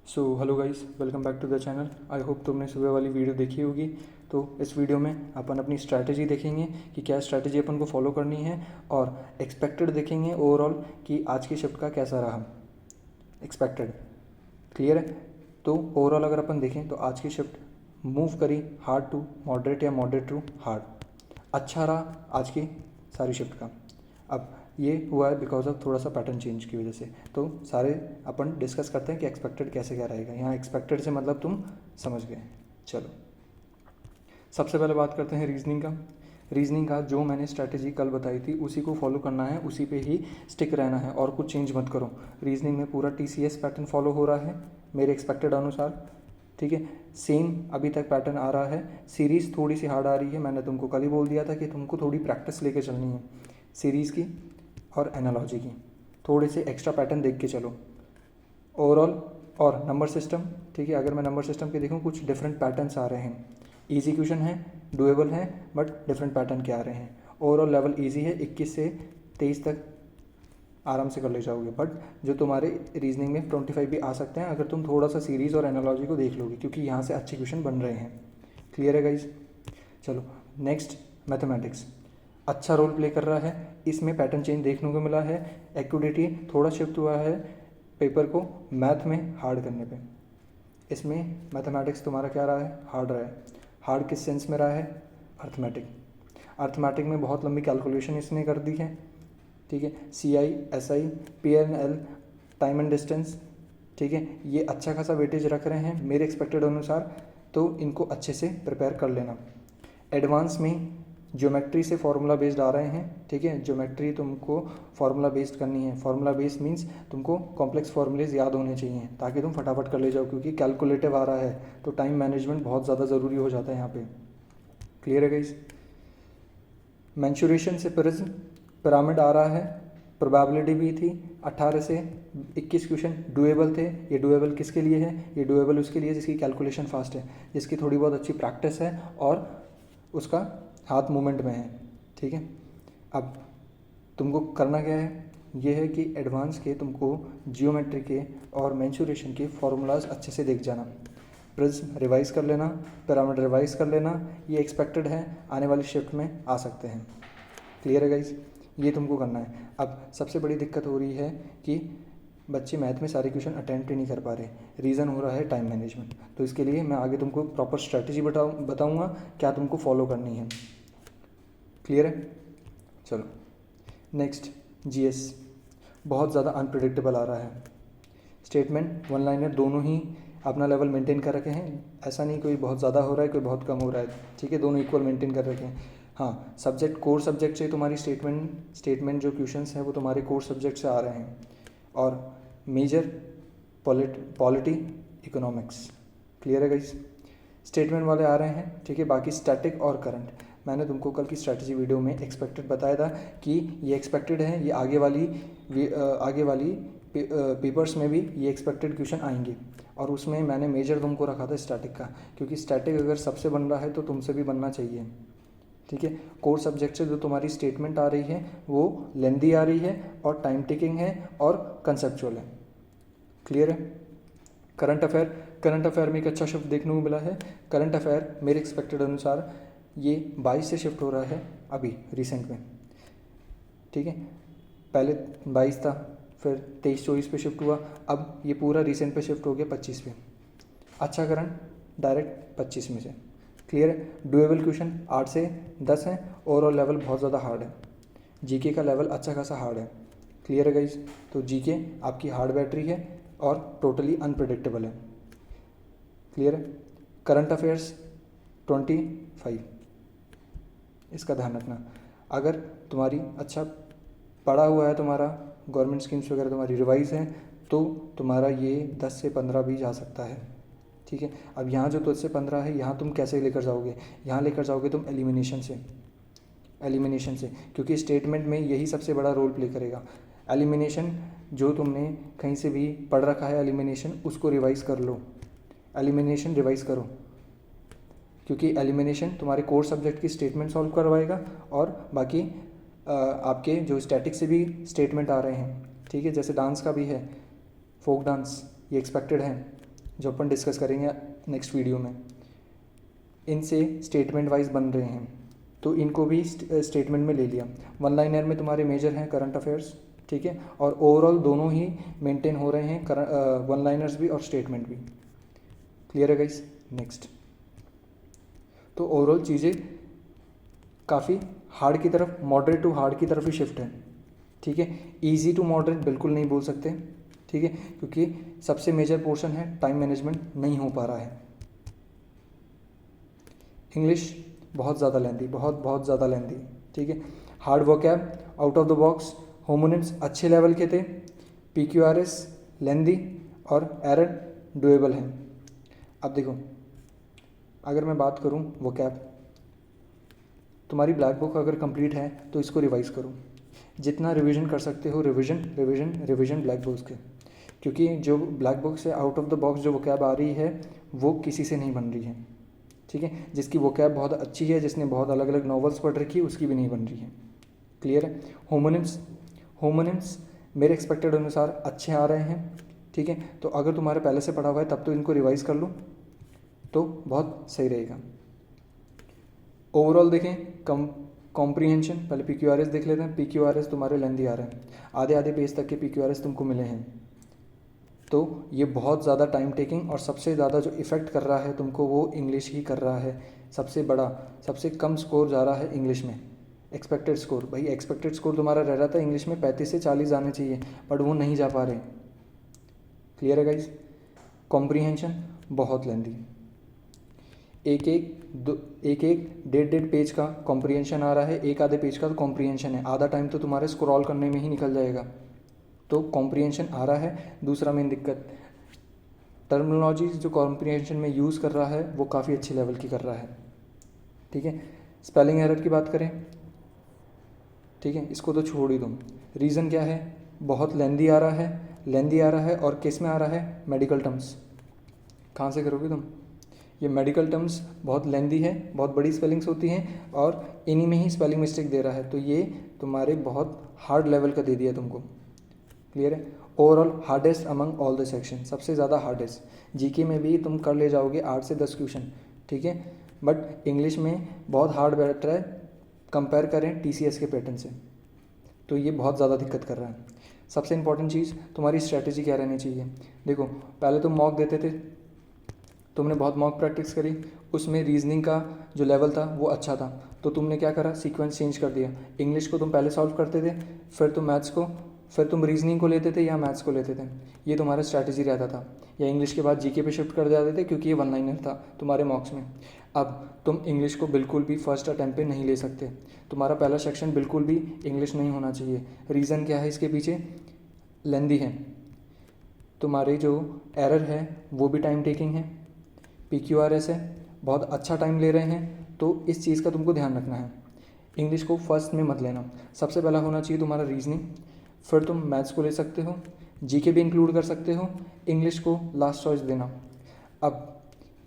So hello guys, welcome back to the channel. I hope तुमने सुबह वाली video देखी होगी। तो इस वीडियो में अपन अपनी स्ट्रैटेजी देखेंगे कि क्या स्ट्रैटेजी अपन को फॉलो करनी है, और एक्सपेक्टेड देखेंगे ओवरऑल कि आज की शिफ्ट का कैसा रहा एक्सपेक्टेड। क्लियर है? तो ओवरऑल अगर अपन देखें तो आज की शिफ्ट मूव करी हार्ड टू मॉडरेट या मॉडरेट टू हार्ड। अच्छा रहा आज की सारी शिफ्ट का। अब ये हुआ है बिकॉज ऑफ थोड़ा सा पैटर्न चेंज की वजह से। तो सारे अपन डिस्कस करते हैं कि एक्सपेक्टेड कैसे क्या रहेगा। यहाँ एक्सपेक्टेड से मतलब तुम समझ गए। चलो सबसे पहले बात करते हैं रीजनिंग का। रीजनिंग का जो मैंने स्ट्रैटेजी कल बताई थी उसी को फॉलो करना है, उसी पे ही स्टिक रहना है और कुछ चेंज मत करो। रीजनिंग में पूरा TCS पैटर्न फॉलो हो रहा है मेरे एक्सपेक्टेड अनुसार। ठीक है, सेम अभी तक पैटर्न आ रहा है। सीरीज़ थोड़ी सी हार्ड आ रही है, मैंने तुमको कल ही बोल दिया था कि तुमको थोड़ी प्रैक्टिस लेके चलनी है सीरीज़ की और एनालॉजी की। थोड़े से एक्स्ट्रा पैटर्न देख के चलो ओवरऑल। और नंबर सिस्टम, ठीक है, अगर मैं नंबर सिस्टम के देखूँ कुछ डिफरेंट पैटर्न्स आ रहे हैं। इजी क्वेश्चन है, डुएबल है, बट डिफरेंट पैटर्न के आ रहे हैं। ओवरऑल लेवल इजी है, 21 से 23 तक आराम से कर ले जाओगे। बट जो तुम्हारे रीजनिंग में 25 भी आ सकते हैं अगर तुम थोड़ा सा सीरीज़ और एनालॉजी को देख लोगे, क्योंकि यहाँ से अच्छे क्वेश्चन बन रहे हैं। क्लियर है गाइज? चलो नेक्स्ट, मैथमेटिक्स अच्छा रोल प्ले कर रहा है। इसमें पैटर्न चेंज देखने को मिला है। एक्यूरेटी थोड़ा शिफ्ट हुआ है पेपर को मैथ में हार्ड करने पे। इसमें मैथमेटिक्स तुम्हारा क्या रहा है? हार्ड रहा है। हार्ड किस सेंस में रहा है? अर्थमेटिक। अर्थमेटिक में बहुत लंबी कैलकुलेशन इसने कर दी है। ठीक है, CI SI PNL time and distance, ठीक है, ये अच्छा खासा वेटेज रख रहे हैं मेरे एक्सपेक्टेड अनुसार। तो इनको अच्छे से प्रिपेयर कर लेना। एडवांस में ज्योमेट्री से फार्मूला बेस्ड आ रहे हैं। ठीक है, ज्योमेट्री तुमको फार्मूला बेस्ड करनी है। फार्मूला बेस्ड मीन्स तुमको कॉम्प्लेक्स फार्मूलेज याद होने चाहिए ताकि तुम फटाफट कर ले जाओ, क्योंकि कैलकुलेटिव आ रहा है तो टाइम मैनेजमेंट बहुत ज़्यादा ज़रूरी हो जाता है यहाँ पे। क्लियर है गाइस? मेंसुरेशन से प्रिज्म पिरामिड आ रहा है। प्रोबेबिलिटी भी थी। 18 से 21 क्वेश्चन डुएबल थे। ये डुएबल किसके लिए है? ये डुएबल उसके लिए जिसकी कैलकुलेशन फास्ट है, जिसकी थोड़ी बहुत अच्छी प्रैक्टिस है और उसका हाथ मूवमेंट में है। ठीक है, अब तुमको करना क्या है? ये है कि एडवांस के तुमको जियोमेट्री के और मेंसुरेशन के फॉर्मूलाज अच्छे से देख जाना। प्रिज्म रिवाइज कर लेना, पिरामिड रिवाइज कर लेना। ये एक्सपेक्टेड है, आने वाली शिफ्ट में आ सकते हैं। क्लियर है गाइज? ये तुमको करना है। अब सबसे बड़ी दिक्कत हो रही है कि बच्चे मैथ में सारे क्वेश्चन अटेम्प्ट ही नहीं कर पा रहे। रीज़न हो रहा है टाइम मैनेजमेंट। तो इसके लिए मैं आगे तुमको प्रॉपर स्ट्रैटेजी बताऊंगा क्या तुमको फॉलो करनी है। क्लियर है? चलो नेक्स्ट, GS बहुत ज़्यादा अनप्रिडिक्टेबल आ रहा है। स्टेटमेंट वन लाइनर दोनों ही अपना लेवल मेंटेन कर रखे हैं। ऐसा नहीं कोई बहुत ज़्यादा हो रहा है कोई बहुत कम हो रहा है। ठीक है, दोनों इक्वल मेंटेन कर रखे हैं। हाँ, सब्जेक्ट कोर सब्जेक्ट से तुम्हारी स्टेटमेंट जो क्वेश्चंस हैं वो तुम्हारे कोर सब्जेक्ट से आ रहे हैं। और मेजर पॉलिटी इकोनॉमिक्स। क्लियर है गाइस? स्टेटमेंट वाले आ रहे हैं। ठीक है, बाकी स्टैटिक और करंट मैंने तुमको कल की स्ट्रैटेजी वीडियो में एक्सपेक्टेड बताया था कि ये एक्सपेक्टेड है, ये आगे वाली पेपर्स में भी ये एक्सपेक्टेड क्वेश्चन आएंगे। और उसमें मैंने मेजर तुमको रखा था स्टैटिक का, क्योंकि स्टैटिक अगर सबसे बन रहा है तो तुमसे भी बनना चाहिए। ठीक है, कोर सब्जेक्ट से जो तुम्हारी स्टेटमेंट आ रही है वो लेंदी आ रही है और टाइम टेकिंग है और कंसेप्चुअल है। क्लियर है? करंट अफेयर में एक अच्छा शिफ्ट देखने को मिला है। करंट अफेयर मेरे एक्सपेक्टेड अनुसार ये 22 से शिफ्ट हो रहा है अभी रिसेंट में। ठीक है, पहले 22 था, फिर 23-24 पे शिफ्ट हुआ, अब ये पूरा रिसेंट पे शिफ्ट हो गया 25 पे। अच्छा करंट डायरेक्ट 25 में से। क्लियर है? डुएबल क्वेश्चन 8 से 10 है। ओवरऑल लेवल बहुत ज़्यादा हार्ड है। जीके का लेवल अच्छा खासा हार्ड है। क्लियर है गाइज? तो जीके आपकी हार्ड बैटरी है और टोटली अनप्रिडिक्टेबल है। क्लियर है? करंट अफेयर्स 25, इसका ध्यान रखना। अगर तुम्हारी अच्छा पढ़ा हुआ है, तुम्हारा गवर्नमेंट स्कीम्स वगैरह तुम्हारी रिवाइज है, तो तुम्हारा ये 10 से 15 भी जा सकता है। ठीक है, अब यहाँ जो 10 से 15 है, यहाँ तुम कैसे लेकर जाओगे? यहाँ लेकर जाओगे तुम एलिमिनेशन से, क्योंकि स्टेटमेंट में यही सबसे बड़ा रोल प्ले करेगा। एलिमिनेशन जो तुमने कहीं से भी पढ़ रखा है एलिमिनेशन, उसको रिवाइज़ कर लो। एलिमिनेशन रिवाइज़ करो, क्योंकि एलिमिनेशन तुम्हारे कोर सब्जेक्ट की स्टेटमेंट सॉल्व करवाएगा और बाकी आपके जो स्टैटिक से भी स्टेटमेंट आ रहे हैं। ठीक है, जैसे डांस का भी है, फोक डांस, ये एक्सपेक्टेड है। जो अपन डिस्कस करेंगे नेक्स्ट वीडियो में, इनसे स्टेटमेंट वाइज बन रहे हैं, तो इनको भी स्टेटमेंट में ले लिया। वन लाइनर में तुम्हारे मेजर हैं करंट अफेयर्स, ठीक है, और ओवरऑल दोनों ही मेंटेन हो रहे हैं, वन लाइनर्स भी और स्टेटमेंट भी। क्लियर है गाइस? नेक्स्ट, तो ओवरऑल चीज़ें काफ़ी हार्ड की तरफ, मॉडरेट टू हार्ड की तरफ ही शिफ्ट है, ठीक है। इजी टू मॉडरेट बिल्कुल नहीं बोल सकते, ठीक है, क्योंकि सबसे मेजर पोर्शन है टाइम मैनेजमेंट नहीं हो पा रहा है। इंग्लिश बहुत ज़्यादा लेंथी, बहुत ज़्यादा लेंथी, ठीक है। Hard vocab, out of the box, homonyms अच्छे लेवल के थे, PQRS लेंथी और एरर डुएबल है। अब देखो, अगर मैं बात करूं वोकैब, तुम्हारी ब्लैक बुक अगर कंप्लीट है तो इसको रिवाइज़ करो, जितना रिवीजन कर सकते हो revision revision revision black books के, क्योंकि जो ब्लैक बुक से आउट ऑफ द बॉक्स जो वोकैब आ रही है वो किसी से नहीं बन रही है, ठीक है। जिसकी वोकैब बहुत अच्छी है, जिसने बहुत अलग अलग नॉवेल्स पढ़ रखी है, उसकी भी नहीं बन रही है। क्लियर है? होमोनिम्स मेरे एक्सपेक्टेड अनुसार अच्छे आ रहे हैं, ठीक है। तो अगर तुम्हारे पहले से पढ़ा हुआ है तब तो इनको रिवाइज़ कर लो तो बहुत सही रहेगा। ओवरऑल देखें, कॉम्प्रीहेंशन, पहले PQRS देख लेते हैं। PQRS तुम्हारे लेंथी आ रहे हैं, आधे पेज तक के PQRS तुमको मिले हैं, तो ये बहुत ज़्यादा टाइम टेकिंग और सबसे ज़्यादा जो इफ़ेक्ट कर रहा है तुमको वो इंग्लिश ही कर रहा है। सबसे कम स्कोर जा रहा है इंग्लिश में, एक्सपेक्टेड स्कोर। भाई एक्सपेक्टेड स्कोर तुम्हारा रह रहा था इंग्लिश में 35 से 40 आने चाहिए, बट वो नहीं जा पा रहे। क्लियर है गाइज? कॉम्प्रीहेंशन बहुत लेंथी, एक डेढ़ पेज का कॉम्प्रीहेंशन आ रहा है, एक आधे पेज का तो कॉम्प्रीहेंशन है, आधा टाइम तो तुम्हारे स्क्रॉल करने में ही निकल जाएगा। तो कॉम्प्रीहेंशन आ रहा है। दूसरा मेन दिक्कत, टर्मिनोलॉजी जो कॉम्प्रीहेंशन में यूज़ कर रहा है वो काफ़ी अच्छे लेवल की कर रहा है, ठीक है। स्पेलिंग एरर की बात करें, ठीक है, इसको तो छोड़ ही दो। रीज़न क्या है? बहुत लेंथी आ रहा है और किस में आ रहा है? Medical terms. कहाँ से करोगे तुम? ये मेडिकल टर्म्स बहुत लेंथी है, बहुत बड़ी स्पेलिंग्स होती हैं और इन्हीं में ही स्पेलिंग मिस्टेक दे रहा है, तो ये तुम्हारे बहुत हार्ड लेवल का दे दिया तुमको। क्लियर है? Overall hardest among all the section, सबसे ज़्यादा हार्डेस्ट। जीके में भी तुम कर ले जाओगे 8 से 10 क्वेश्चन, ठीक है, बट इंग्लिश में बहुत हार्ड बैठ रहा है कंपेयर करें TCS के पैटर्न से, तो ये बहुत ज़्यादा दिक्कत कर रहा है। सबसे इंपॉर्टेंट चीज़ तुम्हारी स्ट्रैटेजी क्या रहनी चाहिए? देखो, पहले तुम मॉक देते थे, तुमने बहुत मॉक प्रैक्टिस करी, उसमें रीजनिंग का जो लेवल था वो अच्छा था, तो तुमने क्या करा? सीक्वेंस चेंज कर दिया। इंग्लिश को तुम पहले सॉल्व करते थे, फिर तुम रीजनिंग को लेते थे या मैथ्स को लेते थे, ये तुम्हारा स्ट्रैटेजी रहता था। या इंग्लिश के बाद जीके पे शिफ्ट कर जाते थे क्योंकि ये वन लाइनर था तुम्हारे मॉक्स में। अब तुम इंग्लिश को बिल्कुल भी फर्स्ट अटैम्प्ट पे नहीं ले सकते, तुम्हारा पहला सेक्शन बिल्कुल भी इंग्लिश नहीं होना चाहिए। रीज़न क्या है इसके पीछे? लेंथी है, तुम्हारे जो एरर है वो भी टाइम टेकिंग है, PQRS है, बहुत अच्छा टाइम ले रहे हैं, तो इस चीज़ का तुमको ध्यान रखना है। इंग्लिश को फर्स्ट में मत लेना, सबसे पहला होना चाहिए तुम्हारा रीजनिंग, फिर तुम मैथ्स को ले सकते हो, जीके भी इंक्लूड कर सकते हो, इंग्लिश को लास्ट चॉइस देना। अब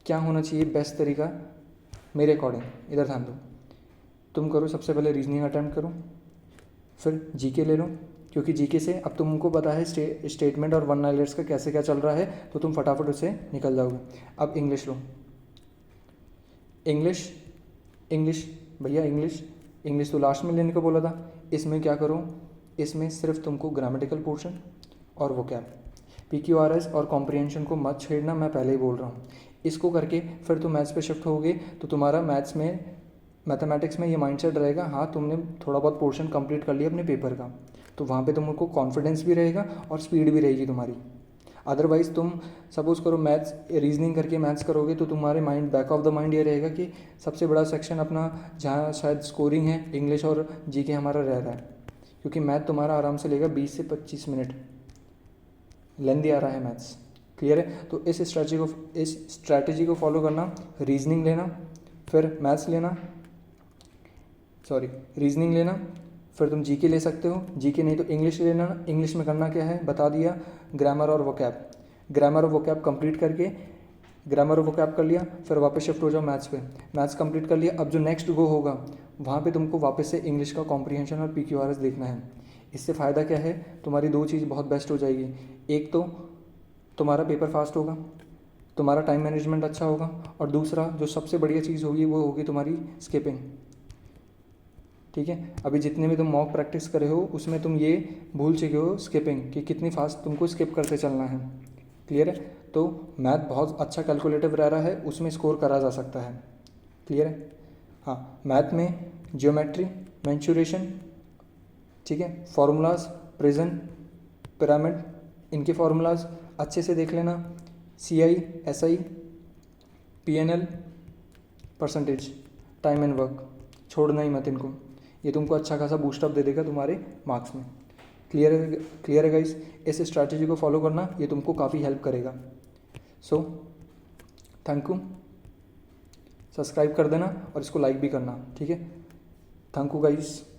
क्या होना चाहिए बेस्ट तरीका मेरे अकॉर्डिंग? इधर ध्यान दो, तुम करो सबसे पहले रीजनिंग अटैम्प्ट करो, फिर जीके ले लो, क्योंकि जीके से अब तुमको पता है स्टेटमेंट और वन लाइनर्स का कैसे क्या चल रहा है, तो तुम फटाफट उससे निकल जाओगे। अब इंग्लिश लो, इंग्लिश भैया इंग्लिश तो लास्ट में लेने को बोला था, इसमें क्या करो? इसमें सिर्फ तुमको ग्रामेटिकल पोर्शन और वोकैब, PQRS और कॉम्प्रीहेंशन को मत छेड़ना, मैं पहले ही बोल रहा हूँ। इसको करके फिर तुम मैथ्स पे शिफ्ट होगे तो तुम्हारा मैथमेटिक्स में ये माइंडसेट रहेगा, हाँ तुमने थोड़ा बहुत पोर्शन कंप्लीट कर लिया अपने पेपर का, तो वहाँ पे तुमको कॉन्फिडेंस भी रहेगा और स्पीड भी रहेगी तुम्हारी। अदरवाइज़ तुम सपोज़ करो मैथ्स रीजनिंग करके मैथ्स करोगे तो तुम्हारे mind back of the mind ये रहेगा कि सबसे बड़ा सेक्शन अपना जहाँ शायद स्कोरिंग है इंग्लिश और जीके हमारा रह रहा है, क्योंकि मैथ तुम्हारा आराम से लेगा 20 से 25 मिनट, लेंथी आ रहा है मैथ्स। क्लियर है? तो इस स्ट्रैटेजी को फॉलो करना, रीजनिंग लेना, फिर मैथ्स लेना, रीजनिंग लेना, फिर तुम जीके ले सकते हो, जीके नहीं तो इंग्लिश लेना। इंग्लिश में करना क्या है बता दिया, ग्रामर और वोकैब कंप्लीट करके, ग्रामर और वोकैब कर लिया, फिर वापस शिफ्ट हो जाओ मैथ्स पे, मैथ्स कंप्लीट कर लिया। अब जो नेक्स्ट गो होगा वहाँ पे तुमको वापस से इंग्लिश का कॉम्प्रीहेंशन और PQRS देखना है। इससे फ़ायदा क्या है? तुम्हारी दो चीज़ बहुत बेस्ट हो जाएगी, एक तो तुम्हारा पेपर फास्ट होगा, तुम्हारा टाइम मैनेजमेंट अच्छा होगा। और दूसरा जो सबसे बढ़िया चीज़ होगी वो होगी तुम्हारी स्किपिंग। ठीक है, अभी जितने भी तुम मॉक प्रैक्टिस करे हो उसमें तुम ये भूल चुके हो स्किपिंग, कि कितनी फास्ट तुमको स्किप करते चलना है। क्लियर है? तो मैथ बहुत अच्छा कैलकुलेटिव रह रहा है, उसमें स्कोर करा जा सकता है। क्लियर है? हाँ, मैथ में ज्योमेट्री, मेंसुरेशन, ठीक है, फार्मूलाज, प्रिज्म, पिरामिड, इनके फार्मूलाज अच्छे से देख लेना। CI, SI, PNL, percentage, time and work, छोड़ना ही मत इनको। ये तुमको अच्छा खासा बूस्टअप दे देगा तुम्हारे मार्क्स में। क्लियर है? क्लियर है गाइस? इस स्ट्रैटेजी को फॉलो करना, ये तुमको काफ़ी हेल्प करेगा। So thank you. सब्सक्राइब कर देना और इसको लाइक भी करना। ठीक है, थैंक यू गाइस।